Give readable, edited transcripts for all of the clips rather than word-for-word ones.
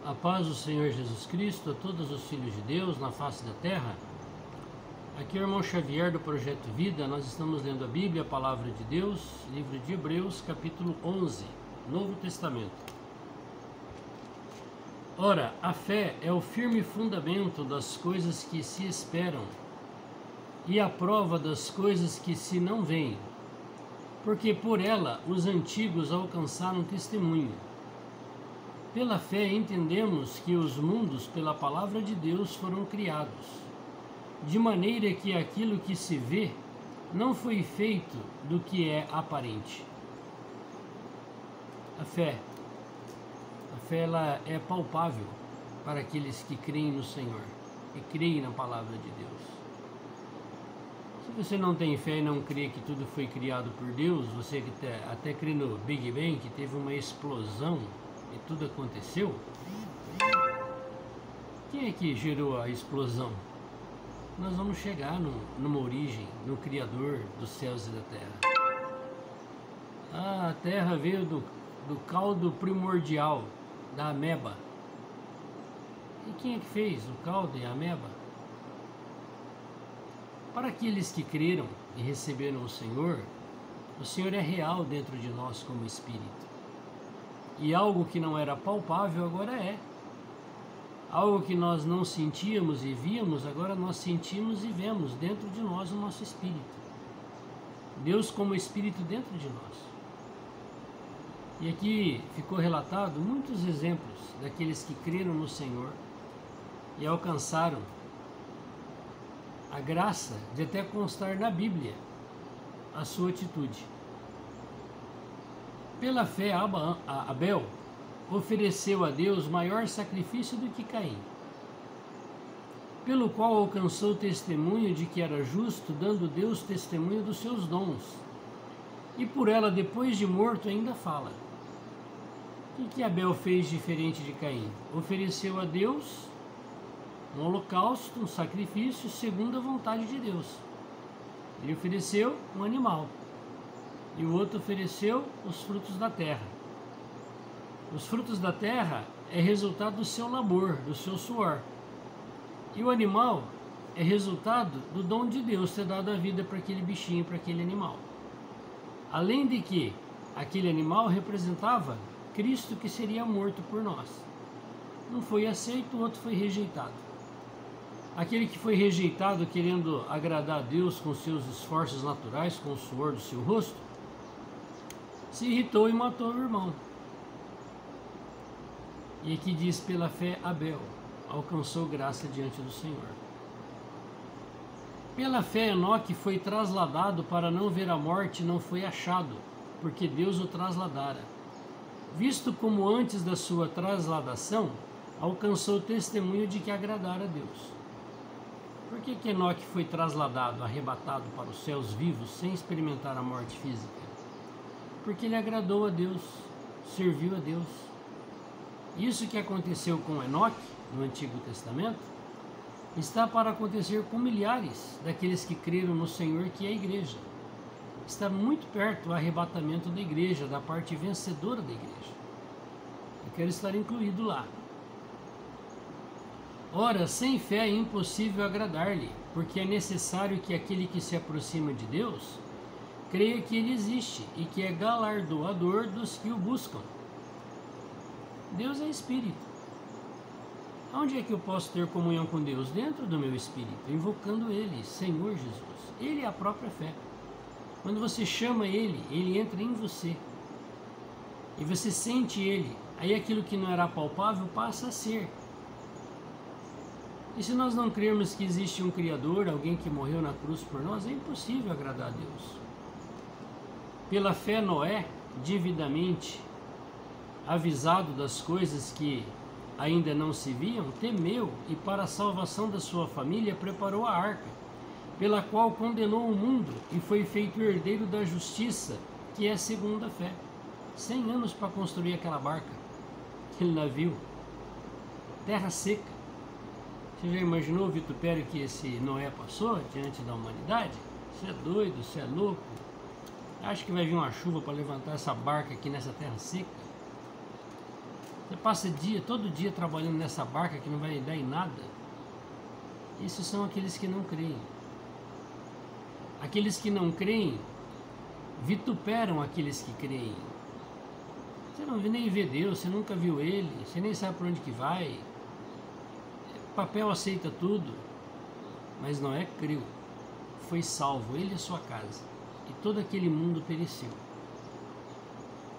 A paz do Senhor Jesus Cristo a todos os filhos de Deus na face da terra. Aqui é o irmão Xavier do Projeto Vida. Nós estamos lendo a Bíblia, a Palavra de Deus, livro de Hebreus, capítulo 11, Novo Testamento. Ora, a fé é o firme fundamento das coisas que se esperam e a prova das coisas que se não veem, porque por ela os antigos alcançaram testemunho. Pela fé entendemos que os mundos pela palavra de Deus foram criados, de maneira que aquilo que se vê não foi feito do que é aparente. A fé ela é palpável para aqueles que creem no Senhor e creem na palavra de Deus. Se você não tem fé e não crê que tudo foi criado por Deus, você que até crê no Big Bang, que teve uma explosão e tudo aconteceu, quem é que gerou a explosão? Nós vamos chegar numa origem, no Criador dos céus e da terra. A terra veio do caldo primordial da ameba. E quem é que fez o caldo e a ameba? Para aqueles que creram e receberam o Senhor é real dentro de nós como Espírito. E algo que não era palpável agora é. Algo que nós não sentíamos e víamos, agora nós sentimos e vemos dentro de nós o nosso Espírito. Deus como Espírito dentro de nós. E aqui ficou relatado muitos exemplos daqueles que creram no Senhor e alcançaram a graça de até constar na Bíblia a sua atitude. Pela fé, Abel ofereceu a Deus maior sacrifício do que Caim, pelo qual alcançou testemunho de que era justo, dando Deus testemunho dos seus dons. E por ela, depois de morto, ainda fala. O que Abel fez diferente de Caim? Ofereceu a Deus um holocausto, um sacrifício segundo a vontade de Deus. Ele ofereceu um animal. E o outro ofereceu os frutos da terra. Os frutos da terra é resultado do seu labor, do seu suor. E o animal é resultado do dom de Deus ter dado a vida para aquele bichinho, para aquele animal. Além de que aquele animal representava Cristo que seria morto por nós. Um foi aceito, o outro foi rejeitado. Aquele que foi rejeitado querendo agradar a Deus com seus esforços naturais, com o suor do seu rosto, se irritou e matou o irmão. E aqui diz, pela fé, Abel alcançou graça diante do Senhor. Pela fé, Enoque foi trasladado para não ver a morte, não foi achado, porque Deus o trasladara. Visto como antes da sua trasladação, alcançou o testemunho de que agradara a Deus. Por que Enoque foi trasladado, arrebatado para os céus vivos, sem experimentar a morte física? Porque ele agradou a Deus, serviu a Deus. Isso que aconteceu com Enoque, no Antigo Testamento, está para acontecer com milhares daqueles que creram no Senhor, que é a igreja. Está muito perto o arrebatamento da igreja, da parte vencedora da igreja. Eu quero estar incluído lá. Ora, sem fé é impossível agradar-lhe, porque é necessário que aquele que se aproxima de Deus creia que ele existe e que é galardoador dos que o buscam. Deus é Espírito. Onde é que eu posso ter comunhão com Deus? Dentro do meu Espírito, invocando Ele, Senhor Jesus. Ele é a própria fé. Quando você chama Ele, Ele entra em você. E você sente Ele. Aí aquilo que não era palpável passa a ser. E se nós não crermos que existe um Criador, alguém que morreu na cruz por nós, é impossível agradar a Deus. Pela fé, Noé, devidamente avisado das coisas que ainda não se viam, temeu e para a salvação da sua família preparou a arca, pela qual condenou o mundo e foi feito herdeiro da justiça, que é segundo a fé. 100 anos para construir aquela barca, aquele navio, terra seca. Você já imaginou o vitupério que esse Noé passou diante da humanidade? Você é doido, você é louco? Acho que vai vir uma chuva para levantar essa barca aqui nessa terra seca? Você passa todo dia trabalhando nessa barca que não vai dar em nada. Esses são aqueles que não creem. Aqueles que não creem vituperam aqueles que creem. Você não nem vê Deus, você nunca viu Ele, você nem sabe para onde que vai. O papel aceita tudo, mas Noé creu, foi salvo, ele e sua casa, e todo aquele mundo pereceu.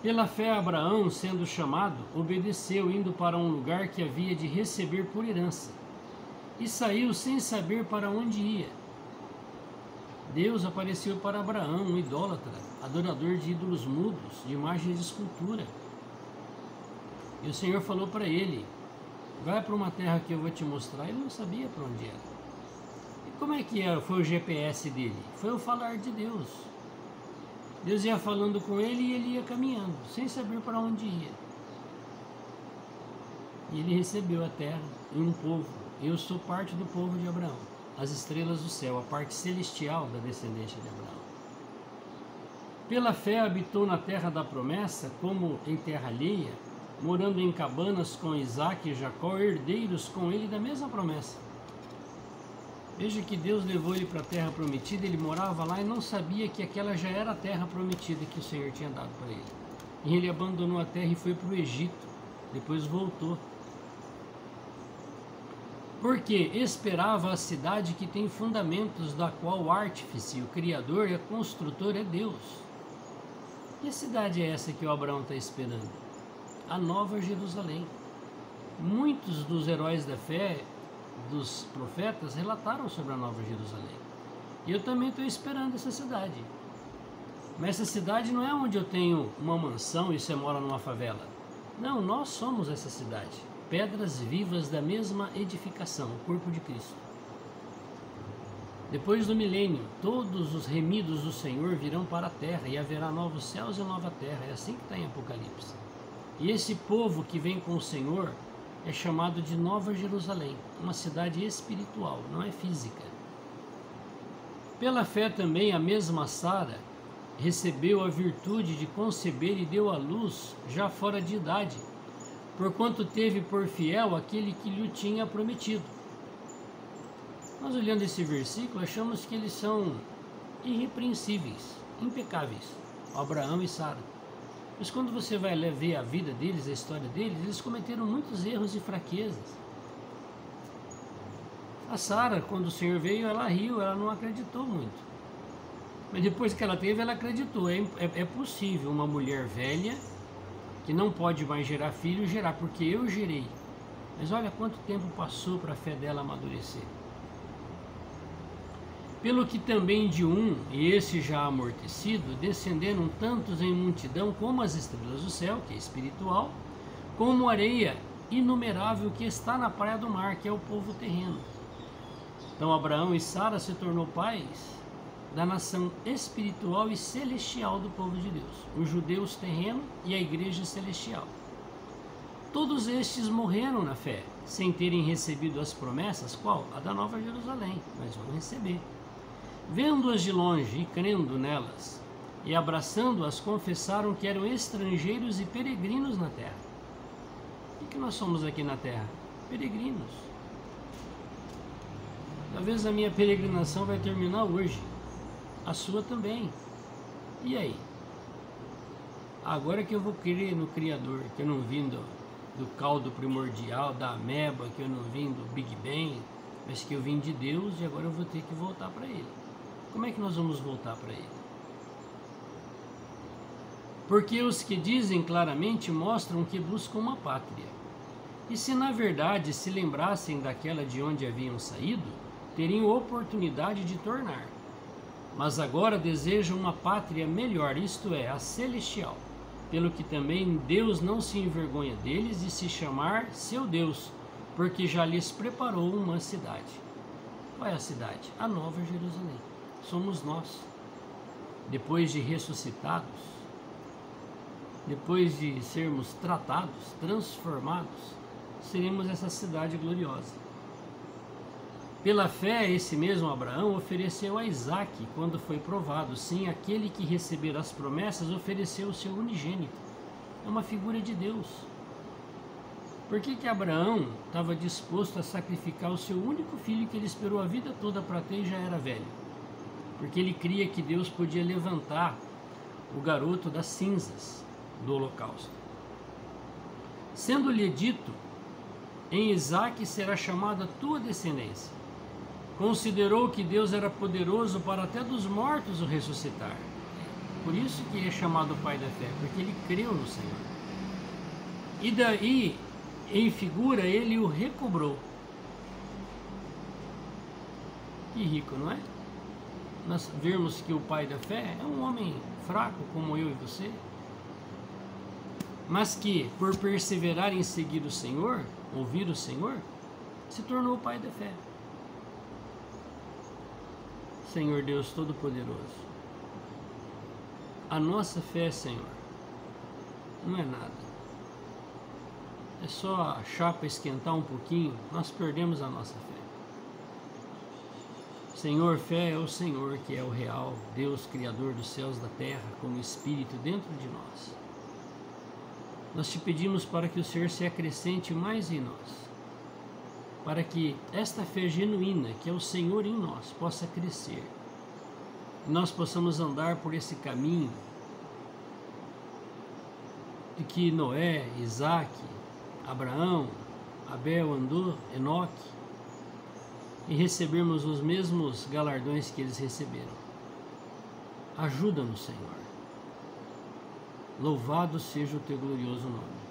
Pela fé, Abraão, sendo chamado, obedeceu, indo para um lugar que havia de receber por herança, e saiu sem saber para onde ia. Deus apareceu para Abraão, um idólatra, adorador de ídolos mudos, de imagens de escultura. E o Senhor falou para ele: vai para uma terra que eu vou te mostrar. Ele não sabia para onde era. E como é que foi o GPS dele? Foi o falar de Deus. Deus ia falando com ele e ele ia caminhando, sem saber para onde ia. E ele recebeu a terra e um povo. Eu sou parte do povo de Abraão, as estrelas do céu, a parte celestial da descendência de Abraão. Pela fé habitou na terra da promessa, como em terra alheia, morando em cabanas com Isaque e Jacó, herdeiros com ele da mesma promessa. Veja que Deus levou ele para a terra prometida, ele morava lá e não sabia que aquela já era a terra prometida que o Senhor tinha dado para ele. E ele abandonou a terra e foi para o Egito, depois voltou. Porque esperava a cidade que tem fundamentos, da qual o artífice, o criador e a construtor é Deus. E a cidade é essa que o Abraão está esperando? A Nova Jerusalém. Muitos dos heróis da fé, dos profetas, relataram sobre a Nova Jerusalém. E eu também estou esperando essa cidade. Mas essa cidade não é onde eu tenho uma mansão e você mora numa favela. Não, nós somos essa cidade. Pedras vivas da mesma edificação, o corpo de Cristo. Depois do milênio, todos os remidos do Senhor virão para a terra e haverá novos céus e nova terra. É assim que está em Apocalipse. E esse povo que vem com o Senhor é chamado de Nova Jerusalém, uma cidade espiritual, não é física. Pela fé também a mesma Sara recebeu a virtude de conceber e deu à luz já fora de idade, porquanto teve por fiel aquele que lhe tinha prometido. Nós olhando esse versículo achamos que eles são irrepreensíveis, impecáveis, Abraão e Sara. Mas quando você vai ver a vida deles, a história deles, eles cometeram muitos erros e fraquezas. A Sara, quando o Senhor veio, ela riu, ela não acreditou muito. Mas depois que ela teve, ela acreditou. É possível uma mulher velha, que não pode mais gerar filho, gerar, porque eu gerei. Mas olha quanto tempo passou para a fé dela amadurecer. Pelo que também de um, e esse já amortecido, descenderam tantos em multidão como as estrelas do céu, que é espiritual, como areia inumerável que está na praia do mar, que é o povo terreno. Então Abraão e Sara se tornou pais da nação espiritual e celestial do povo de Deus, os judeus terreno e a igreja celestial. Todos estes morreram na fé, sem terem recebido as promessas, qual? A da Nova Jerusalém, mas vão receber. Vendo-as de longe e crendo nelas, e abraçando-as, confessaram que eram estrangeiros e peregrinos na terra. O que nós somos aqui na terra? Peregrinos. Talvez a minha peregrinação vai terminar hoje, a sua também. E aí? Agora que eu vou crer no Criador, que eu não vim do caldo primordial, da ameba, que eu não vim do Big Bang, mas que eu vim de Deus e agora eu vou ter que voltar para Ele. Como é que nós vamos voltar para Ele? Porque os que dizem claramente mostram que buscam uma pátria. E se na verdade se lembrassem daquela de onde haviam saído, teriam oportunidade de tornar. Mas agora desejam uma pátria melhor, isto é, a celestial. Pelo que também Deus não se envergonha deles de se chamar seu Deus, porque já lhes preparou uma cidade. Qual é a cidade? A Nova Jerusalém. Somos nós. Depois de ressuscitados, depois de sermos tratados, transformados, seremos essa cidade gloriosa. Pela fé, esse mesmo Abraão ofereceu a Isaque quando foi provado. Sim, aquele que receber as promessas ofereceu o seu unigênito. É uma figura de Deus. Por que Abraão estava disposto a sacrificar o seu único filho que ele esperou a vida toda para ter e já era velho? Porque ele cria que Deus podia levantar o garoto das cinzas do holocausto. Sendo-lhe dito, em Isaque será chamada tua descendência. Considerou que Deus era poderoso para até dos mortos o ressuscitar. Por isso que ele é chamado pai da fé, porque ele creu no Senhor. E daí, em figura, ele o recobrou. Que rico, não é? Nós vemos que o pai da fé é um homem fraco, como eu e você, mas que, por perseverar em seguir o Senhor, ouvir o Senhor, se tornou o pai da fé. Senhor Deus Todo-Poderoso, a nossa fé, Senhor, não é nada. É só a chapa esquentar um pouquinho, nós perdemos a nossa fé. Senhor, fé é o Senhor que é o real Deus, Criador dos céus e da terra, como Espírito dentro de nós. Nós te pedimos para que o Senhor se acrescente mais em nós, para que esta fé genuína, que é o Senhor em nós, possa crescer. E nós possamos andar por esse caminho de que Noé, Isaque, Abraão, Abel andou, Enoque, e recebermos os mesmos galardões que eles receberam. Ajuda-nos, Senhor. Louvado seja o teu glorioso nome.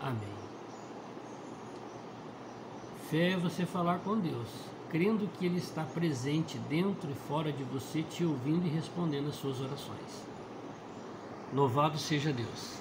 Amém. Fé é você falar com Deus, crendo que Ele está presente dentro e fora de você, te ouvindo e respondendo às suas orações. Louvado seja Deus.